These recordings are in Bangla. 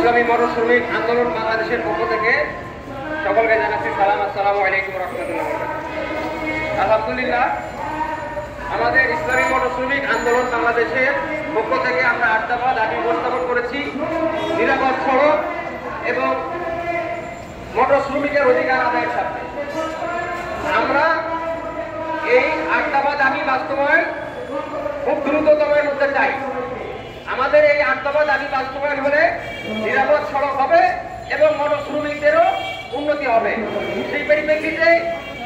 ইসলামী মোটর শ্রমিক আন্দোলন বাংলাদেশের পক্ষ থেকে সকলকে জানাচ্ছি সালাম। আসসালামু আলাইকুম রহমতুল্লাহ। আলহামদুলিল্লাহ, আমাদের ইসলামী মোটর শ্রমিক আন্দোলন বাংলাদেশের পক্ষ থেকে আমরা 8 দফা দাবি উপস্থাপন করেছি। নিরাপদ সড়ক এবং মোটর শ্রমিকের অধিকার আদায়ের সাথে আমরা এই 8 দফা দাবি বাস্তবায়ন খুব দ্রুততমের মধ্যে চাই। আমাদের এই 8 দফা দাবি বাস্তবায়ন হলে নিরাপদ সড়ক হবে এবং মোটর শ্রমিকদেরও উন্নতি হবে। সেই পরিপ্রেক্ষিতে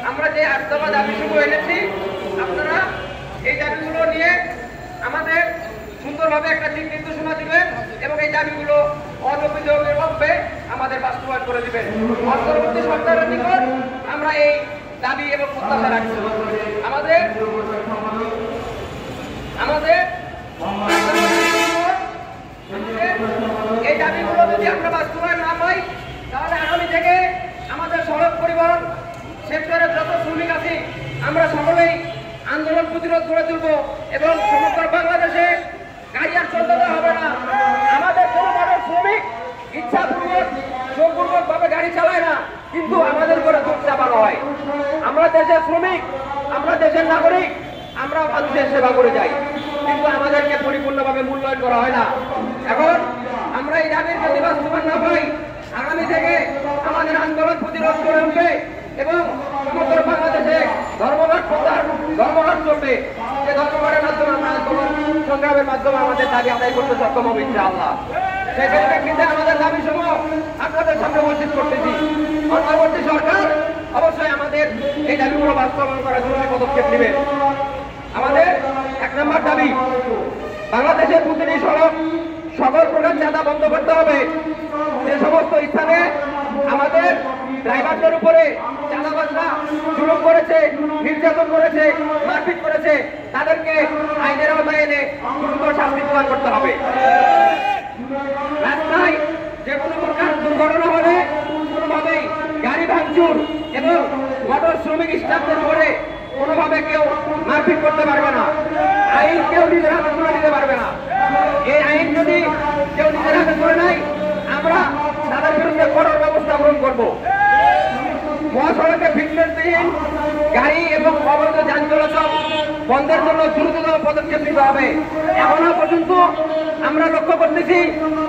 আমরা যে 8 দফা দাবি শুরু এনেছি, আপনারা এই দাবিগুলো নিয়ে আমাদের সুন্দরভাবে একটা দিক নির্দেশনা দিবেন এবং এই দাবিগুলো অনভিযোগের মধ্যে আমাদের বাস্তবায়ন করে দিবেন। অন্তর্বর্তী সরকারের নিকট আমরা এই দাবি এবং প্রত্যাশা রাখছি। আমাদের এই দাবিগুলো যদি আমরা বাস্তবায়ন না পাই, তাহলে আগামী থেকে আমাদের সড়ক পরিবহন সেক্টরের যত শ্রমিক আছে আমরা সকলেই আন্দোলন প্রতিরোধ করে তুলব এবং সমগ্র বাংলাদেশে গাড়ি আর চলতে দেওয়া হবে না। আমাদের কোনো বড় শ্রমিক ইচ্ছাপূর্বক জোরপূর্বক ভাবে গাড়ি চালায় না, কিন্তু আমাদের করে দুঃখ চাপানো হয়। আমরা দেশের শ্রমিক, আমরা দেশের নাগরিক, আমরা মানুষের সেবা করে যাই, কিন্তু আমাদেরকে পরিপূর্ণভাবে মূল্যায়ন করা হয় না। এখন আমরা এই দাবির যদি বাস্তবায়ন না পাই, আগামী থেকে আমাদের আন্দোলন প্রতিরোধ করে উঠবে এবং সমগ্র বাংলাদেশে ধর্মঘট চলবে। যে ধর্মঘটের মাধ্যমে আমরা আন্দোলন সংগ্রামের মাধ্যমে আমাদের দাবি আদায় করতে সক্ষম হবে ইনশাআল্লাহ। সেই পরিপ্রেক্ষিতে আমাদের দাবি সমূহ আপনাদের সামনে উপস্থিত করতেছি। অন্তর্বর্তী সরকার অবশ্যই আমাদের এই দাবিগুলো বাস্তবায়ন করার জন্য পদক্ষেপ নেবেন। আমাদের 1 নম্বর দাবি, বাংলাদেশের প্রতিটি সড়ক সকল প্রকার চাঁদা বন্ধ করতে হবে। যে সমস্ত স্থানে আমাদের ড্রাইভারদের উপরে চাঁদাবাজরা জুলুম করেছে, নির্যাতন করেছে, মারপিট করেছে, তাদেরকে আইনের আওতায় এনে দ্রুত শাস্তি প্রদান করতে হবে। রাস্তায় যে কোনো প্রকার দুর্ঘটনা হলে কোনোভাবেই গাড়ি ভাঙচুর এবং মোটর শ্রমিক স্টাফদের উপরে কোনোভাবে কেউ মারপিট করতে পারবে না। আইন কেউ নিজের হাতে তুলে নিতে পারবে না। এই আইন যদি কেউ নিজের হাতে তুলে নেয়, আমরা তাদের বিরুদ্ধে কঠোর ব্যবস্থা গ্রহণ করবো। মহাসড়কে ফিটনেসবিহীন গাড়ি এবং অবৈধ যান চলাচল বন্ধের জন্য দ্রুততম পদক্ষেপ নিতে হবে। এখনো পর্যন্ত আমরা লক্ষ্য করতেছি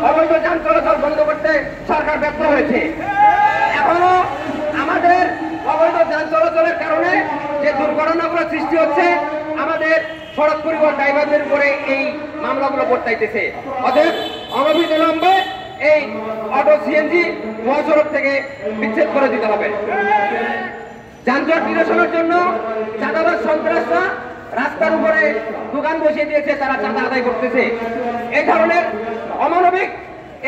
অবৈধ যান চলাচল বন্ধ করতে সরকার ব্যর্থ হয়েছে। এখনো আমাদের অবৈধ যান চলাচলের কারণে যে দুর্ঘটনাগুলো সৃষ্টি হচ্ছে, আমাদের সড়ক পরিবহন ড্রাইভারদের উপরে এই মামলাগুলো বর্তাইতেছে। অতএব অনবিলম্বে এই অটো সিএনজি মহাসড়ক থেকে বিচ্ছেদ করে দিতে হবে। যানজট নিরসনের জন্য চাঁদাবাজ সন্ত্রাসরা রাস্তার উপরে দোকান বসিয়ে দিয়েছে, তারা চাঁদা আদায় করতেছে। এই ধরনের অমানবিক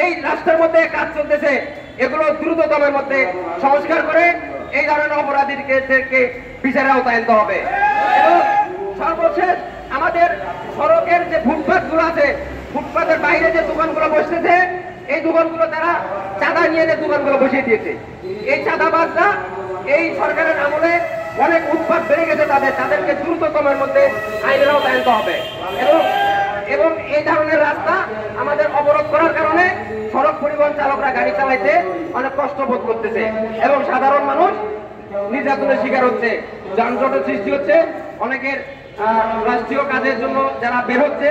এই রাস্তার মধ্যে কাজ চলতেছে, এগুলো দ্রুততমের মধ্যে সংস্কার করে এই ধরনের অপরাধীদেরকে বিচারের আওতায় আনতে হবে। এবং সর্বশেষ আমাদের সড়কের যে ফুটপাথ গুলো আছে, ফুটপাথের বাইরে যে দোকানগুলো বসতেছে, এই দোকানগুলো তারা চাঁদা নিয়ে দোকানগুলো বসিয়ে দিয়েছে। এই চাঁদাবাজরা এই সরকারের আমলে অনেক উৎপাত বেড়ে গেছে, তাদেরকে দ্রুততমের মধ্যে আইনের আওতায় আনতে হবে। এবং এই ধরনের রাস্তা আমাদের অবরোধ করার কারণে সড়ক পরিবহন চালকরা গাড়ি চালাইতে অনেক কষ্ট বোধ করতেছে এবং সাধারণ মানুষ নির্যাতনের শিকার হচ্ছে, যানজটের সৃষ্টি হচ্ছে। অনেকের রাষ্ট্রীয় কাজের জন্য যারা বের হচ্ছে,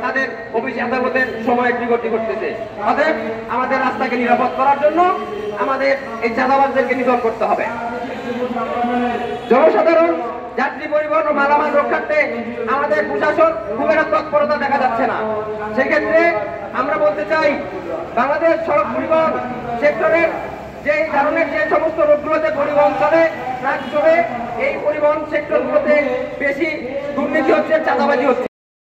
তাদের অফিস আদালতের সময় বিগতি করতেছে। অতএব আমাদের রাস্তাকে নিরাপদ করার জন্য আমাদের এই চাঁদাবাজদেরকে নিধন করতে হবে। জনসাধারণ যাত্রী পরিবহন ও মালামাল রক্ষার্থে আমাদের প্রশাসন খুব একটা তৎপরতা দেখা যাচ্ছে না। সেক্ষেত্রে আমরা বলতে চাই, বাংলাদেশ সড়ক পরিবহন সেক্টরের যে ধরনের যে সমস্ত রোডগুলোতে পরিবহন চলে, ট্রাক চলে, এই পরিবহন সেক্টরগুলোতে বেশি দুর্নীতি হচ্ছে, চাঁদাবাজি হচ্ছে।